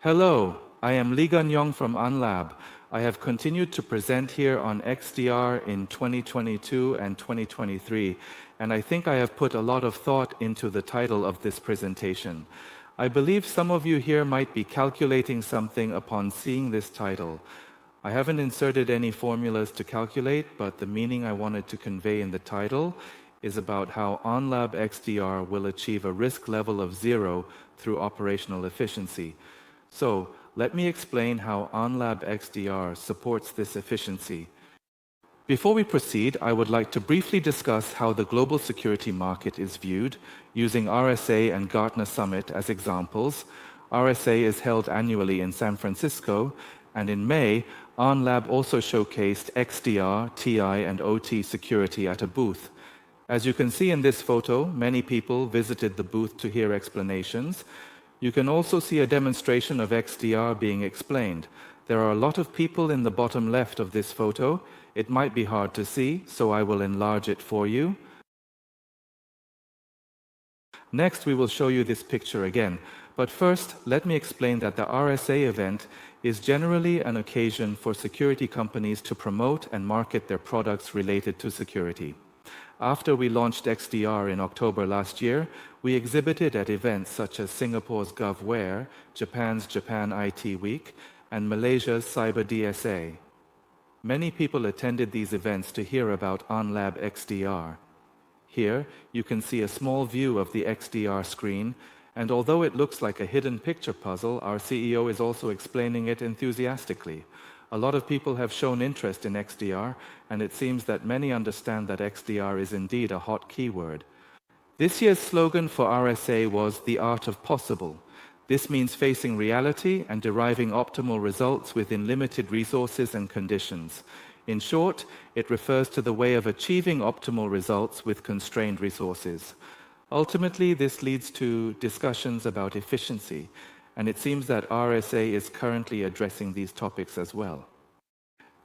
Hello, I am Yong from AhnLab. I have continued to present here on XDR in 2022 and 2023, and I think I have put a lot of thought into the title of this presentation. I believe some of you here might be calculating something upon seeing this title. I haven't inserted any formulas to calculate, but the meaning I wanted to convey in the title is about how AhnLab XDR will achieve a risk level of 0 through operational efficiency. So, let me explain how AhnLab XDR supports this efficiency. Before we proceed, I would like to briefly discuss how the global security market is viewed, using RSA and Gartner Summit as examples. RSA is held annually in San Francisco, and in May, AhnLab also showcased XDR, TI, and OT security at a booth. As you can see in this photo, many people visited the booth to hear explanations. You can also see a demonstration of XDR being explained. There are a lot of people in the bottom left of this photo. It might be hard to see, so I will enlarge it for you. Next, we will show you this picture again. But first, let me explain that the RSA event is generally an occasion for security companies to promote and market their products related to security. After we launched XDR in October last year, we exhibited at events such as Singapore's GovWare, Japan's Japan IT Week, and Malaysia's Cyber DSA. Many people attended these events to hear about AhnLab XDR. Here, you can see a small view of the XDR screen, and although it looks like a hidden picture puzzle, our CEO is also explaining it enthusiastically. A lot of people have shown interest in XDR, and it seems that many understand that XDR is indeed a hot keyword. This year's slogan for RSA was "The Art of Possible." This means facing reality and deriving optimal results within limited resources and conditions. In short, it refers to the way of achieving optimal results with constrained resources. Ultimately, this leads to discussions about efficiency, and it seems that RSA is currently addressing these topics as well.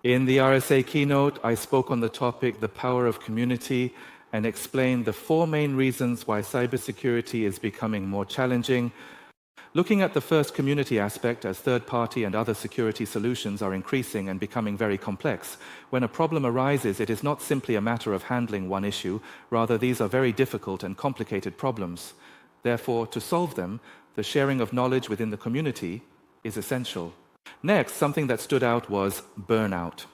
In the RSA keynote, I spoke on the topic "The Power of Community" and explained the 4 main reasons why cybersecurity is becoming more challenging. Looking at the first community aspect, as third-party and other security solutions are increasing and becoming very complex, when a problem arises, it is not simply a matter of handling one issue, rather these are very difficult and complicated problems. Therefore, to solve them, the sharing of knowledge within the community is essential. Next, something that stood out was burnout.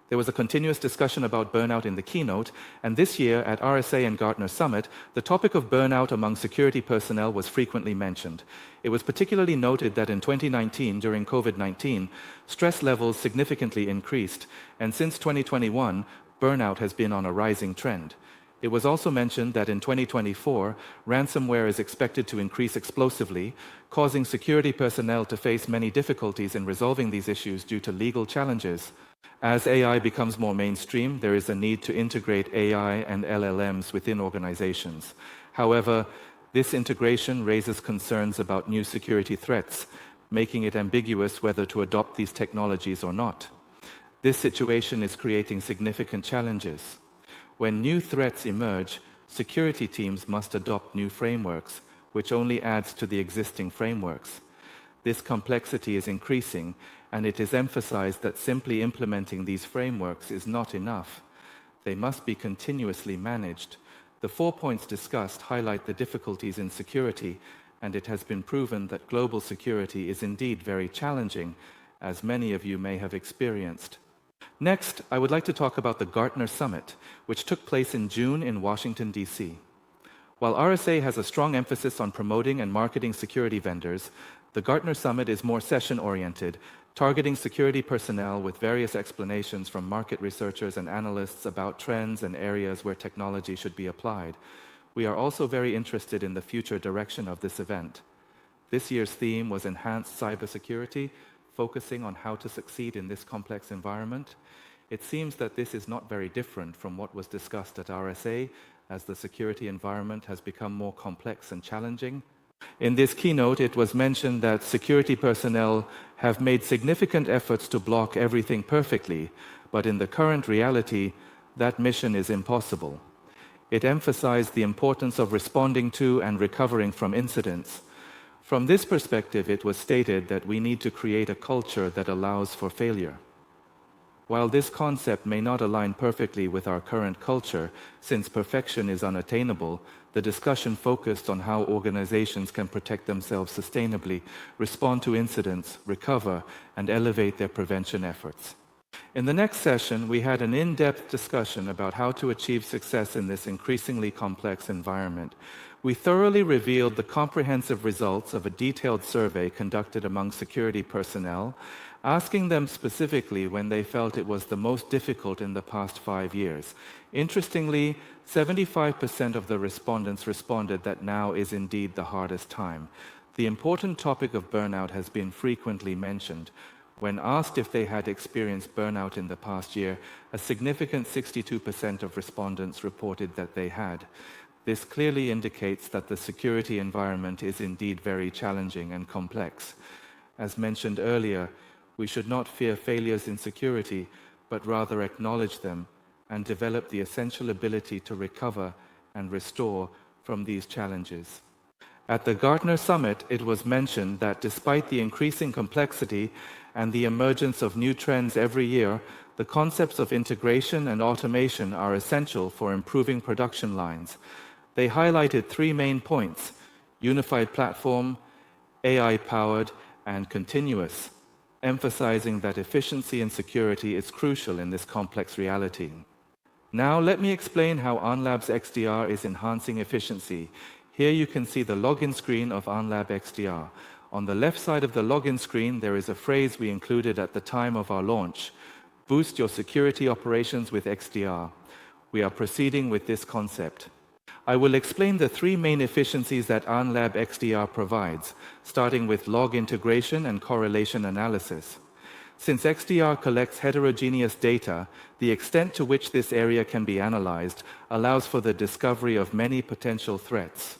There was a continuous discussion about burnout in the keynote, and this year at RSA and Gartner Summit, the topic of burnout among security personnel was frequently mentioned. It was particularly noted that in 2019, during COVID-19, stress levels significantly increased, and since 2021, burnout has been on a rising trend. It was also mentioned that in 2024, ransomware is expected to increase explosively, causing security personnel to face many difficulties in resolving these issues due to legal challenges. As AI becomes more mainstream, there is a need to integrate AI and LLMs within organizations. However, this integration raises concerns about new security threats, making it ambiguous whether to adopt these technologies or not. This situation is creating significant challenges. When new threats emerge, security teams must adopt new frameworks, which only adds to the existing frameworks. This complexity is increasing, and it is emphasized that simply implementing these frameworks is not enough. They must be continuously managed. The 4 points discussed highlight the difficulties in security, and it has been proven that global security is indeed very challenging, as many of you may have experienced. Next, I would like to talk about the Gartner Summit, which took place in June in Washington, D.C. While RSA has a strong emphasis on promoting and marketing security vendors, the Gartner Summit is more session-oriented, targeting security personnel with various explanations from market researchers and analysts about trends and areas where technology should be applied. We are also very interested in the future direction of this event. This year's theme was Enhanced Cybersecurity, focusing on how to succeed in this complex environment. It seems that this is not very different from what was discussed at RSA, as the security environment has become more complex and challenging. In this keynote, it was mentioned that security personnel have made significant efforts to block everything perfectly, but in the current reality, that mission is impossible. It emphasized the importance of responding to and recovering from incidents. From this perspective, it was stated that we need to create a culture that allows for failure. While this concept may not align perfectly with our current culture, since perfection is unattainable, the discussion focused on how organizations can protect themselves sustainably, respond to incidents, recover, and elevate their prevention efforts. In the next session, we had an in-depth discussion about how to achieve success in this increasingly complex environment. We thoroughly revealed the comprehensive results of a detailed survey conducted among security personnel, asking them specifically when they felt it was the most difficult in the past 5 years. Interestingly, 75% of the respondents responded that now is indeed the hardest time. The important topic of burnout has been frequently mentioned. When asked if they had experienced burnout in the past year, a significant 62% of respondents reported that they had. This clearly indicates that the security environment is indeed very challenging and complex. As mentioned earlier, we should not fear failures in security, but rather acknowledge them and develop the essential ability to recover and restore from these challenges. At the Gartner Summit, it was mentioned that despite the increasing complexity and the emergence of new trends every year, the concepts of integration and automation are essential for improving production lines. They highlighted 3 main points: unified platform, AI-powered, and continuous, emphasizing that efficiency and security is crucial in this complex reality. Now let me explain how AhnLab XDR is enhancing efficiency. Here you can see the login screen of AhnLab XDR. On the left side of the login screen, there is a phrase we included at the time of our launch: boost your security operations with XDR. We are proceeding with this concept. I will explain the 3 main efficiencies that AhnLab XDR provides, starting with log integration and correlation analysis. Since XDR collects heterogeneous data, the extent to which this area can be analyzed allows for the discovery of many potential threats.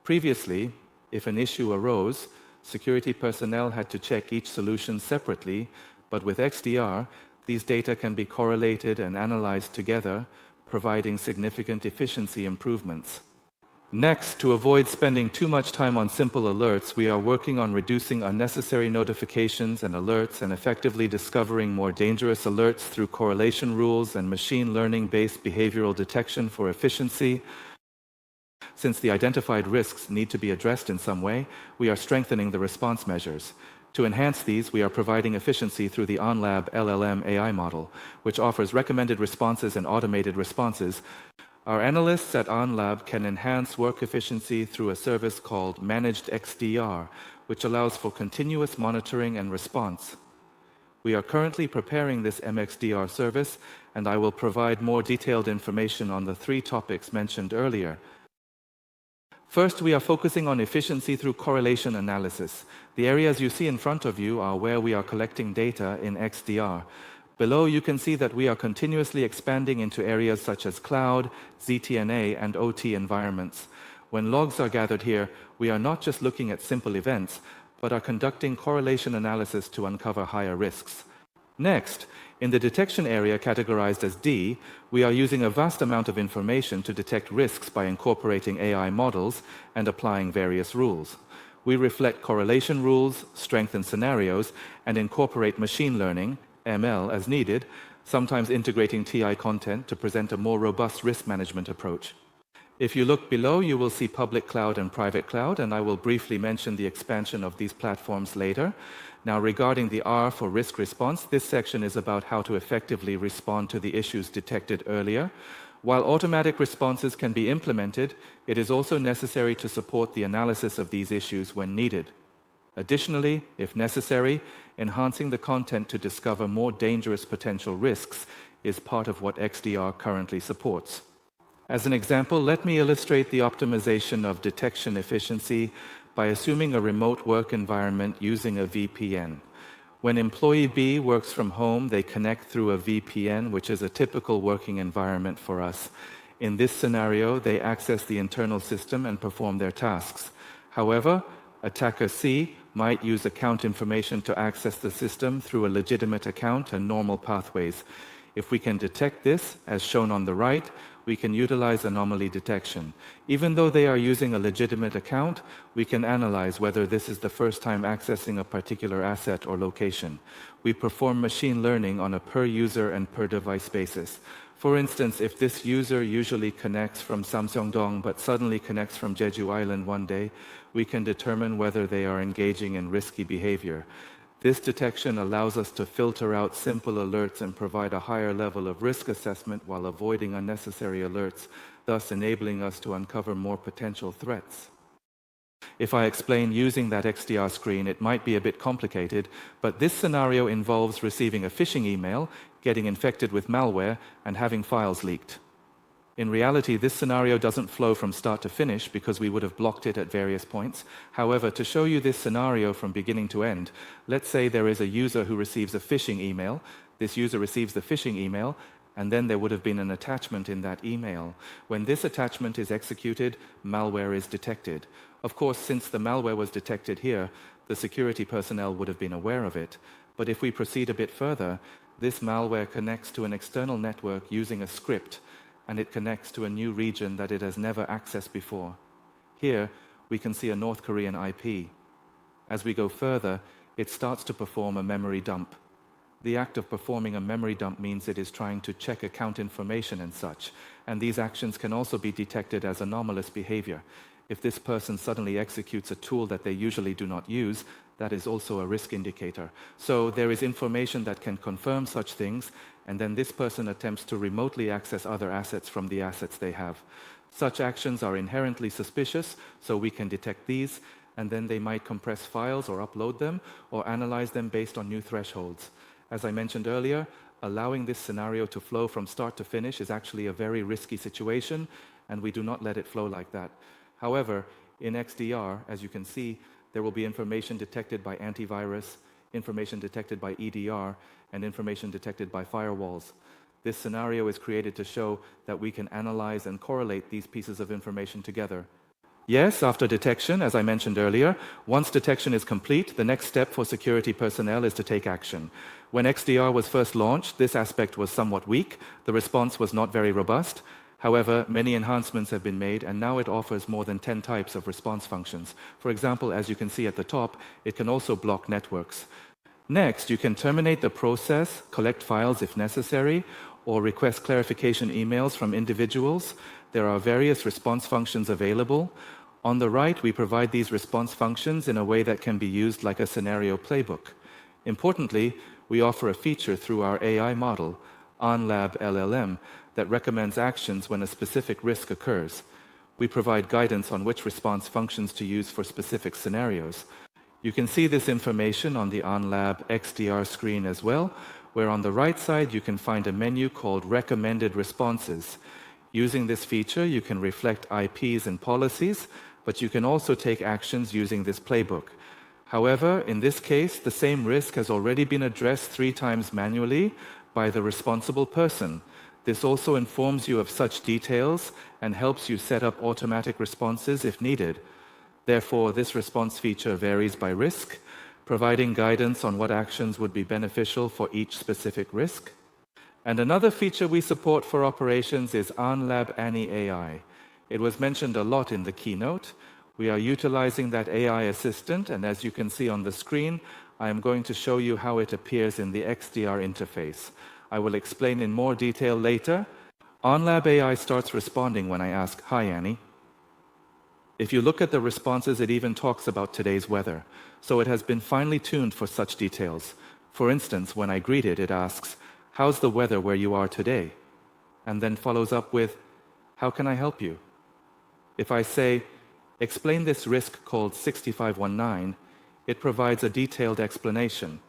Previously, if an issue arose, security personnel had to check each solution separately, but with XDR, these data can be correlated and analyzed together, providing significant efficiency improvements. Next, to avoid spending too much time on simple alerts, we are working on reducing unnecessary notifications and alerts and effectively discovering more dangerous alerts through correlation rules and machine learning-based behavioral detection for efficiency. Since the identified risks need to be addressed in some way, we are strengthening the response measures. To enhance these, we are providing efficiency through the AhnLab LLM AI model, which offers recommended responses and automated responses. Our analysts at AhnLab can enhance work efficiency through a service called Managed XDR, which allows for continuous monitoring and response. We are currently preparing this MXDR service, and I will provide more detailed information on the 3 topics mentioned earlier. First, we are focusing on efficiency through correlation analysis. The areas you see in front of you are where we are collecting data in XDR. Below, you can see that we are continuously expanding into areas such as cloud, ZTNA, and OT environments. When logs are gathered here, we are not just looking at simple events, but are conducting correlation analysis to uncover higher risks. Next, in the detection area categorized as D, we are using a vast amount of information to detect risks by incorporating AI models and applying various rules. We reflect correlation rules, strengthen scenarios, and incorporate machine learning, ML, as needed, sometimes integrating TI content to present a more robust risk management approach. If you look below, you will see public cloud and private cloud, and I will briefly mention the expansion of these platforms later. Now, regarding the R for risk response, this section is about how to effectively respond to the issues detected earlier. While automatic responses can be implemented, it is also necessary to support the analysis of these issues when needed. Additionally, if necessary, enhancing the content to discover more dangerous potential risks is part of what XDR currently supports. As an example, let me illustrate the optimization of detection efficiency by assuming a remote work environment using a VPN. When employee B works from home, they connect through a VPN, which is a typical working environment for us. In this scenario, they access the internal system and perform their tasks. However, attacker C might use account information to access the system through a legitimate account and normal pathways. If we can detect this, as shown on the right, we can utilize anomaly detection. Even though they are using a legitimate account, we can analyze whether this is the first time accessing a particular asset or location. We perform machine learning on a per-user and per-device basis. For instance, if this user usually connects from Samseong-dong but suddenly connects from Jeju Island one day, we can determine whether they are engaging in risky behavior. This detection allows us to filter out simple alerts and provide a higher level of risk assessment while avoiding unnecessary alerts, thus enabling us to uncover more potential threats. If I explain using that XDR screen, it might be a bit complicated, but this scenario involves receiving a phishing email, getting infected with malware, and having files leaked. In reality, this scenario doesn't flow from start to finish because we would have blocked it at various points. However, to show you this scenario from beginning to end, let's say there is a user who receives a phishing email. This user receives the phishing email, and then there would have been an attachment in that email. When this attachment is executed, malware is detected. Of course, since the malware was detected here, the security personnel would have been aware of it. But if we proceed a bit further, this malware connects to an external network using a script, and it connects to a new region that it has never accessed before. Here, we can see a North Korean IP. As we go further, it starts to perform a memory dump. The act of performing a memory dump means it is trying to check account information and such, and these actions can also be detected as anomalous behavior. If this person suddenly executes a tool that they usually do not use, that is also a risk indicator. So there is information that can confirm such things, and then this person attempts to remotely access other assets from the assets they have. Such actions are inherently suspicious, so we can detect these, and then they might compress files or upload them, or analyze them based on new thresholds. As I mentioned earlier, allowing this scenario to flow from start to finish is actually a very risky situation, and we do not let it flow like that. However, in XDR, as you can see, there will be information detected by antivirus, information detected by EDR, and information detected by firewalls. This scenario is created to show that we can analyze and correlate these pieces of information together. Yes, after detection, as I mentioned earlier, once detection is complete, the next step for security personnel is to take action. When XDR was first launched, this aspect was somewhat weak. The response was not very robust. However, many enhancements have been made, and now it offers more than 10 types of response functions. For example, as you can see at the top, it can also block networks. Next, you can terminate the process, collect files if necessary, or request clarification emails from individuals. There are various response functions available. On the right, we provide these response functions in a way that can be used like a scenario playbook. Importantly, we offer a feature through our AI model, AhnLab LLM, that recommends actions when a specific risk occurs. We provide guidance on which response functions to use for specific scenarios. You can see this information on the AhnLab XDR screen as well, where on the right side you can find a menu called Recommended Responses. Using this feature, you can reflect IPs and policies, but you can also take actions using this playbook. However, in this case, the same risk has already been addressed 3 times manually by the responsible person. This also informs you of such details and helps you set up automatic responses if needed. Therefore, this response feature varies by risk, providing guidance on what actions would be beneficial for each specific risk. And another feature we support for operations is AhnLab AI. It was mentioned a lot in the keynote. We are utilizing that AI assistant, and as you can see on the screen, I am going to show you how it appears in the XDR interface. I will explain in more detail later. AhnLab AI starts responding when I ask, "Hi, Annie." If you look at the responses, it even talks about today's weather. So it has been finely tuned for such details. For instance, when I greet it, it asks, "How's the weather where you are today?" And then follows up with, "How can I help you?" If I say, "Explain this risk called 6519, it provides a detailed explanation.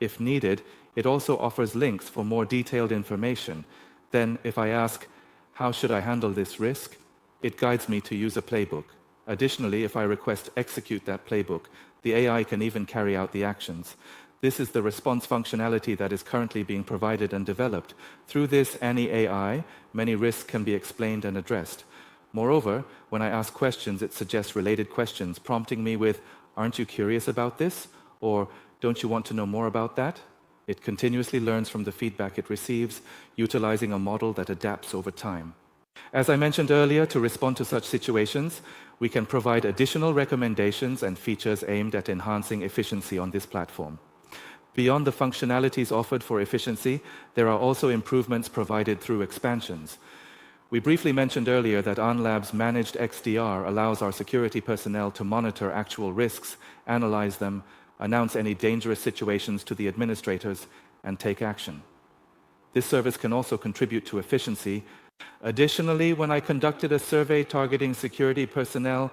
If needed, it also offers links for more detailed information. Then, if I ask, "How should I handle this risk?" it guides me to use a playbook. Additionally, if I request execute that playbook, the AI can even carry out the actions. This is the response functionality that is currently being provided and developed. Through this Annie AI, many risks can be explained and addressed. Moreover, when I ask questions, it suggests related questions, prompting me with, "Aren't you curious about this?" or "Don't you want to know more about that?" It continuously learns from the feedback it receives, utilizing a model that adapts over time. As I mentioned earlier, to respond to such situations, we can provide additional recommendations and features aimed at enhancing efficiency on this platform. Beyond the functionalities offered for efficiency, there are also improvements provided through expansions. We briefly mentioned earlier that AhnLab's managed XDR allows our security personnel to monitor actual risks, analyze them, announce any dangerous situations to the administrators, and take action. This service can also contribute to efficiency. Additionally, when I conducted a survey targeting security personnel,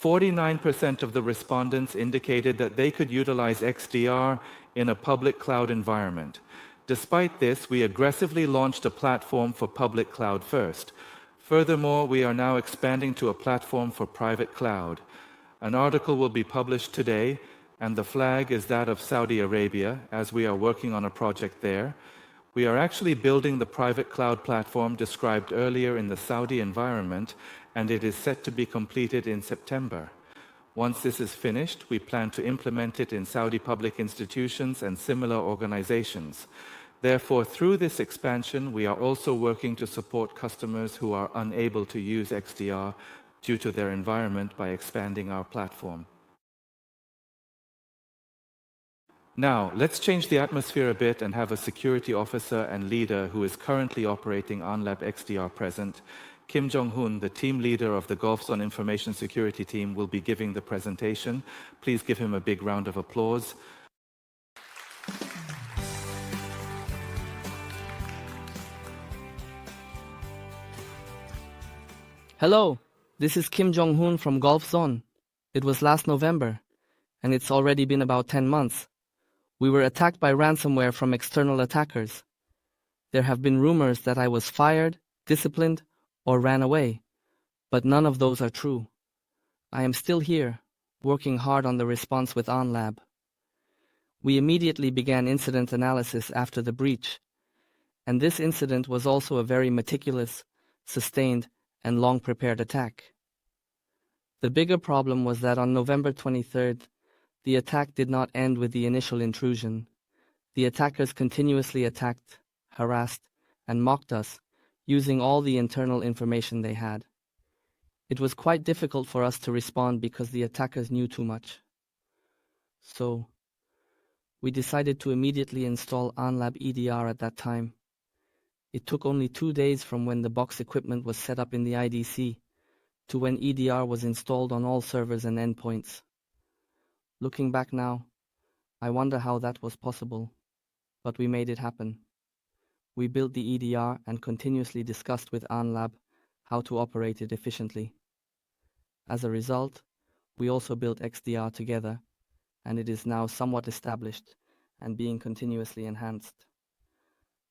49% of the respondents indicated that they could utilize XDR in a public cloud environment. Despite this, we aggressively launched a platform for public cloud first. Furthermore, we are now expanding to a platform for private cloud. An article will be published today, and the flag is that of Saudi Arabia, as we are working on a project there. We are actually building the private cloud platform described earlier in the Saudi environment, and it is set to be completed in September. Once this is finished, we plan to implement it in Saudi public institutions and similar organizations. Therefore, through this expansion, we are also working to support customers who are unable to use XDR due to their environment by expanding our platform. Now, let's change the atmosphere a bit and have a security officer and leader who is currently operating AhnLab XDR present. Kim Jong-Hoon, the team leader of the Golfzon information security team, will be giving the presentation. Please give him a big round of applause. Hello, this is Kim Jong-Hoon from Golfzon. It was last November, and it's already been about 10 months. We were attacked by ransomware from external attackers. There have been rumors that I was fired, disciplined, or ran away, but none of those are true. I am still here, working hard on the response with AhnLab. We immediately began incident analysis after the breach, and this incident was also a very meticulous, sustained, and long-prepared attack. The bigger problem was that on November 23rd, the attack did not end with the initial intrusion. The attackers continuously attacked, harassed, and mocked us, using all the internal information they had. It was quite difficult for us to respond because the attackers knew too much. So, we decided to immediately install AhnLab EDR at that time. It took only 2 days from when the box equipment was set up in the IDC to when EDR was installed on all servers and endpoints. Looking back now, I wonder how that was possible, but we made it happen. We built the EDR and continuously discussed with AhnLab how to operate it efficiently. As a result, we also built XDR together, and it is now somewhat established and being continuously enhanced.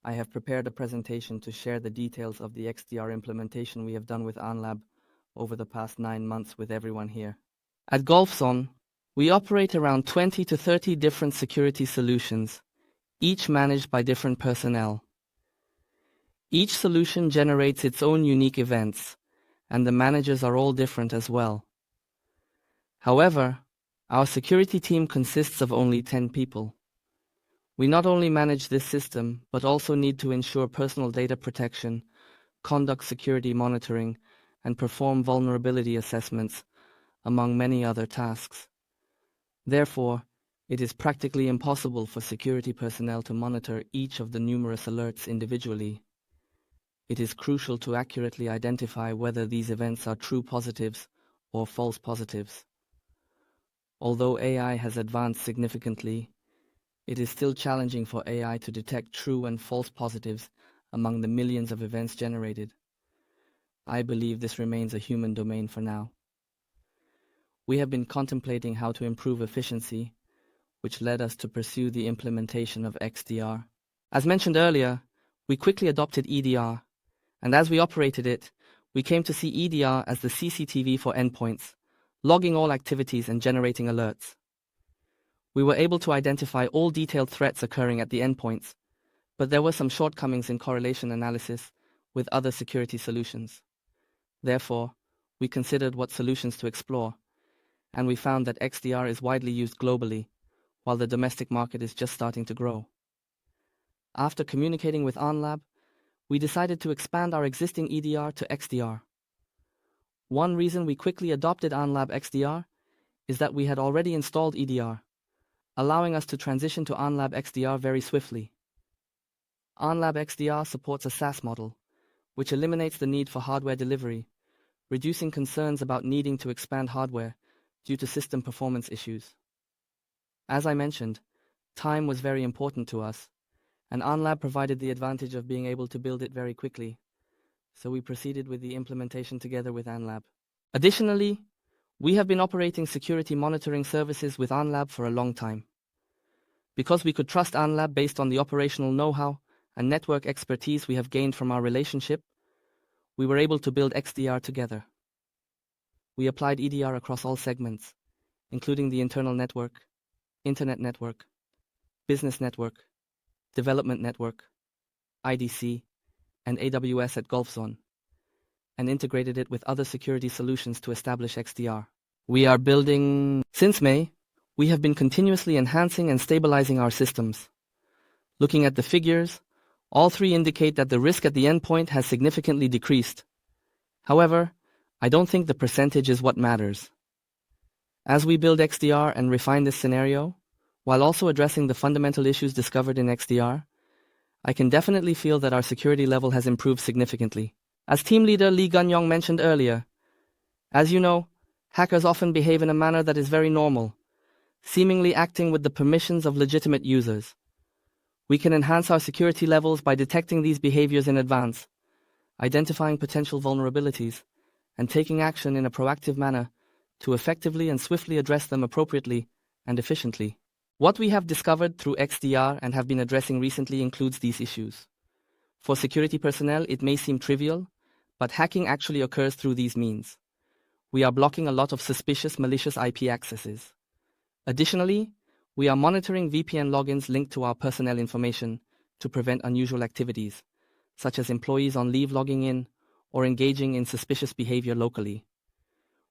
I have prepared a presentation to share the details of the XDR implementation we have done with AhnLab over the past 9 months with everyone here. At Golfzon, we operate around 20 to 30 different security solutions, each managed by different personnel. Each solution generates its own unique events, and the managers are all different as well. However, our security team consists of only 10 people. We not only manage this system, but also need to ensure personal data protection, conduct security monitoring, and perform vulnerability assessments, among many other tasks. Therefore, it is practically impossible for security personnel to monitor each of the numerous alerts individually. It is crucial to accurately identify whether these events are true positives or false positives. Although AI has advanced significantly, it is still challenging for AI to detect true and false positives among the millions of events generated. I believe this remains a human domain for now. We have been contemplating how to improve efficiency, which led us to pursue the implementation of XDR. As mentioned earlier, we quickly adopted EDR, and as we operated it, we came to see EDR as the CCTV for endpoints, logging all activities and generating alerts. We were able to identify all detailed threats occurring at the endpoints, but there were some shortcomings in correlation analysis with other security solutions. Therefore, we considered what solutions to explore, and we found that XDR is widely used globally, while the domestic market is just starting to grow. After communicating with AhnLab, we decided to expand our existing EDR to XDR. One reason we quickly adopted AhnLab XDR is that we had already installed EDR, allowing us to transition to AhnLab XDR very swiftly. AhnLab XDR supports a SaaS model, which eliminates the need for hardware delivery, reducing concerns about needing to expand hardware due to system performance issues. As I mentioned, time was very important to us, and AhnLab provided the advantage of being able to build it very quickly, so we proceeded with the implementation together with AhnLab. Additionally, we have been operating security monitoring services with AhnLab for a long time. Because we could trust AhnLab based on the operational know-how and network expertise we have gained from our relationship, we were able to build XDR together. We applied EDR across all segments, including the internal network, internet network, business network, development network, IDC, and AWS at Golfzon, and integrated it with other security solutions to establish XDR. Since May, we have been continuously enhancing and stabilizing our systems. Looking at the figures, all three indicate that the risk at the endpoint has significantly decreased. However, I don't think the percentage is what matters. As we build XDR and refine this scenario, while also addressing the fundamental issues discovered in XDR, I can definitely feel that our security level has improved significantly. As team leader Yong mentioned earlier, as you know, hackers often behave in a manner that is very normal, seemingly acting with the permissions of legitimate users. We can enhance our security levels by detecting these behaviors in advance, identifying potential vulnerabilities, and taking action in a proactive manner to effectively and swiftly address them appropriately and efficiently. What we have discovered through XDR and have been addressing recently includes these issues. For security personnel, it may seem trivial, but hacking actually occurs through these means. We are blocking a lot of suspicious malicious IP accesses. Additionally, we are monitoring VPN logins linked to our personnel information to prevent unusual activities, such as employees on leave logging in or engaging in suspicious behavior locally.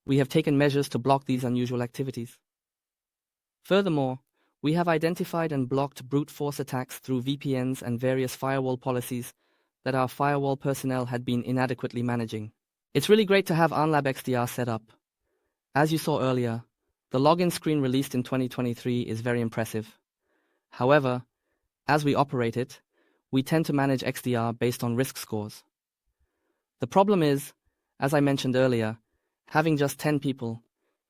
We have taken measures to block these unusual activities. Furthermore, we have identified and blocked brute force attacks through VPNs and various firewall policies that our firewall personnel had been inadequately managing. It's really great to have AhnLab XDR set up. As you saw earlier, the login screen released in 2023 is very impressive. However, as we operate it, we tend to manage XDR based on risk scores. The problem is, as I mentioned earlier, having just 10 people,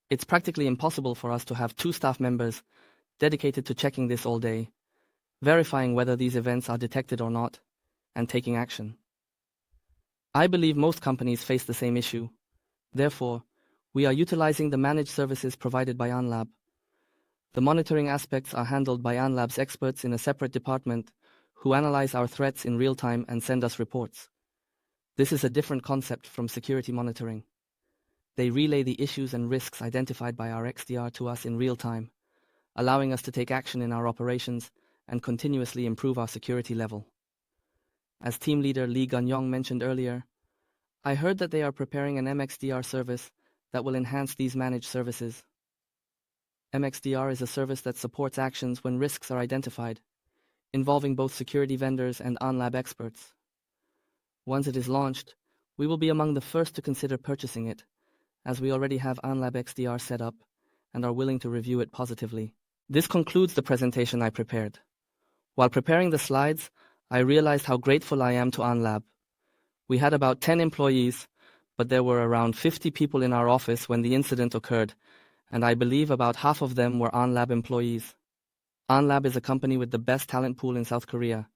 it's practically impossible for us to have 2 staff members dedicated to checking this all day, verifying whether these events are detected or not, and taking action. I believe most companies face the same issue. Therefore, we are utilizing the managed services provided by AhnLab. The monitoring aspects are handled by AhnLab's experts in a separate department who analyze our threats in real time and send us reports. This is a different concept from security monitoring. They relay the issues and risks identified by our XDR to us in real time, allowing us to take action in our operations and continuously improve our security level. As team leader Yong mentioned earlier, I heard that they are preparing an MXDR service that will enhance these managed services. MXDR is a service that supports actions when risks are identified, involving both security vendors and AhnLab experts. Once it is launched, we will be among the first to consider purchasing it, as we already have AhnLab XDR set up and are willing to review it positively. This concludes the presentation I prepared. While preparing the slides, I realized how grateful I am to AhnLab. We had about 10 employees, but there were around 50 people in our office when the incident occurred, and I believe about half of them were AhnLab employees. AhnLab is a company with the best talent pool in South Korea,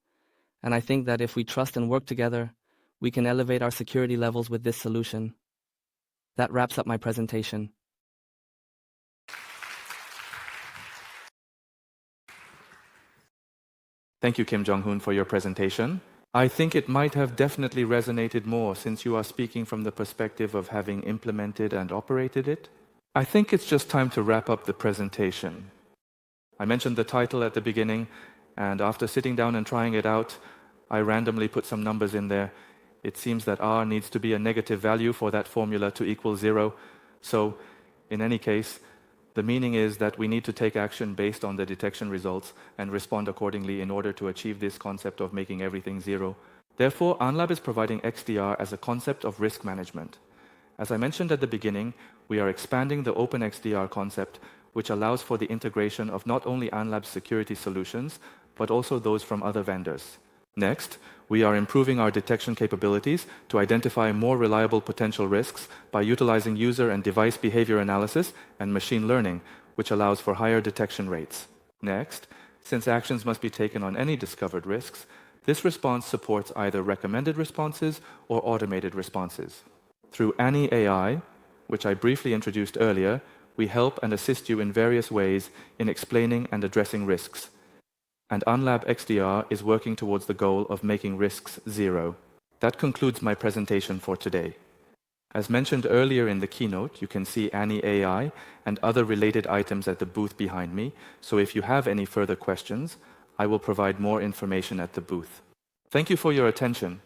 and I think that if we trust and work together, we can elevate our security levels with this solution. That wraps up my presentation. Thank you, Kim Jong-hoon, for your presentation. I think it might have definitely resonated more since you are speaking from the perspective of having implemented and operated it. I think it's just time to wrap up the presentation. I mentioned the title at the beginning, and after sitting down and trying it out, I randomly put some numbers in there. It seems that R needs to be a negative value for that formula to equal 0. So, in any case, the meaning is that we need to take action based on the detection results and respond accordingly in order to achieve this concept of making everything 0. Therefore, AhnLab is providing XDR as a concept of risk management. As I mentioned at the beginning, we are expanding the open XDR concept, which allows for the integration of not only AhnLab's security solutions, but also those from other vendors. Next, we are improving our detection capabilities to identify more reliable potential risks by utilizing user and device behavior analysis and machine learning, which allows for higher detection rates. Next, since actions must be taken on any discovered risks, this response supports either recommended responses or automated responses. Through Annie AI, which I briefly introduced earlier, we help and assist you in various ways in explaining and addressing risks. And AhnLab XDR is working towards the goal of making risks zero. That concludes my presentation for today. As mentioned earlier in the keynote, you can see Annie AI and other related items at the booth behind me, so if you have any further questions, I will provide more information at the booth. Thank you for your attention.